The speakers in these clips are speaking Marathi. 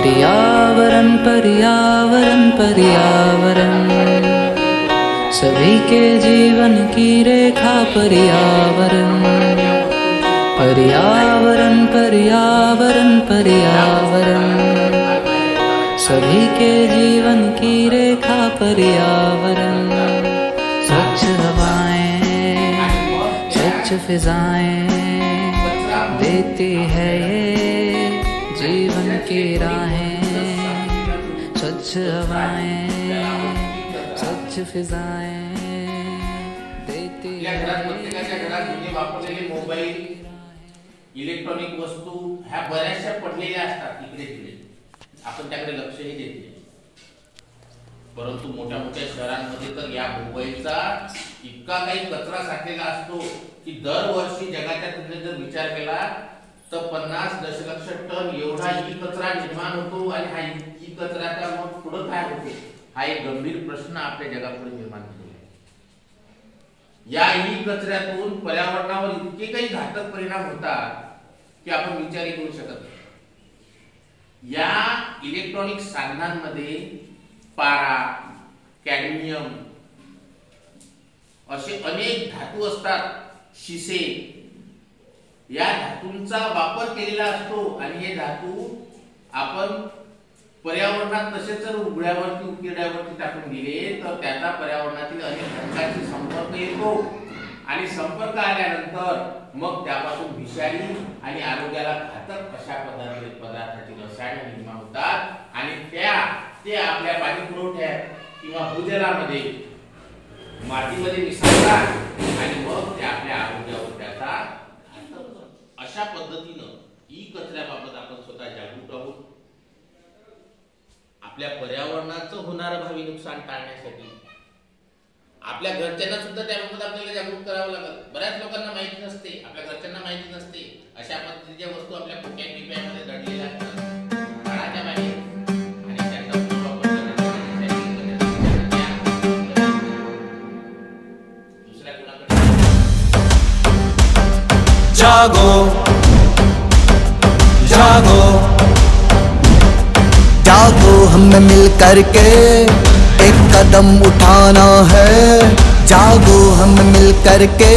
पर्यावरण पर्यावरण पर्यावरण, सभी के जीवन की रेखा पर्यावरण। पर्यावरण पर्यावरण पर्यावरण, सभी के जीवन की रेखा पर्यावरण। स्वच्छ हवाएं, स्वच्छ फिजाएं देती है ये जीवन की राहें। स्वच्छ हवाएं, स्वच्छ फिजाएं देती है। प्रत्येकाच्या घरात जुने वापरलेले मोबाईल, इलेक्ट्रॉनिक वस्तू ह्या बऱ्याचशा पडलेल्या असतात इकडे तिकडे, आपण त्याकडे लक्षही देत नाही। परंतु मोठ्या मोठ्या शहरांमध्ये तर या मोबाईलचा इतका काही कचरा साठलेला असतो की दरवर्षी जगाच्या तुलनेत जर विचार केला तर 50 दशलक्ष टन एवढा ई कचरा निर्माण होतो। आणि हा ई कचऱ्याचा मग पुढे काय होते हा एक गंभीर प्रश्न आपल्या जगापुढे निर्माण झालेला आहे। या ई कचऱ्यातून पर्यावरणावर इतके काही घातक परिणाम होतात की आपण विचारही करू शकत नाही। या इलेक्ट्रॉनिक साधनांमध्ये पारा, कॅडमियम असे अनेक धातू असतात, शिसे, या धातूंचा वापर केलेला असतो। आणि हे धातू आपण पर्यावरणात तसेच जर उघड्यावरती उकिरड्यावरती टाकून दिले तर त्याचा पर्यावरणातील अनेक घटकांशी संपर्क येतो। आणि संपर्क आल्यानंतर मग त्यापासून विषारी आणि आरोग्याला घातक अशा पदार्थाची रसायने निर्माण होतात। आणि ते आपल्या पाणी पुरवठ्यात किंवा भूजलामध्ये, मातीमध्ये मिसळतात आणि मग ते आपल्या आरोग्यावर त्याचा घातक। अशा पद्धतीनं ई कचऱ्याबाबत आपण स्वतः जागरूक आहोत। आपल्या पर्यावरणाचं होणारं भावी नुकसान टाळण्यासाठी आपल्या घरच्यांना सुद्धा त्याबाबत आपल्याला जागरूक करावं लागेल। बऱ्याच लोकांना माहिती नसते, आपल्या घरच्यांना माहिती नसते अशा पद्धतीच्या वस्तू आपल्या पोक्यात बिप्यामध्ये दडलेल्या असतात घराच्या बाहेर। आणि त्यांचा वापर दुसऱ्या कोणाकडे जागो जागो जागो, हमें मिल करके एक कदम उठाना है। जागो, हमें मिल करके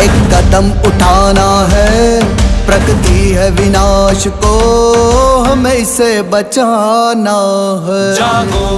एक कदम उठाना है। प्रकृति है विनाश को हमें इसे बचाना है। जागो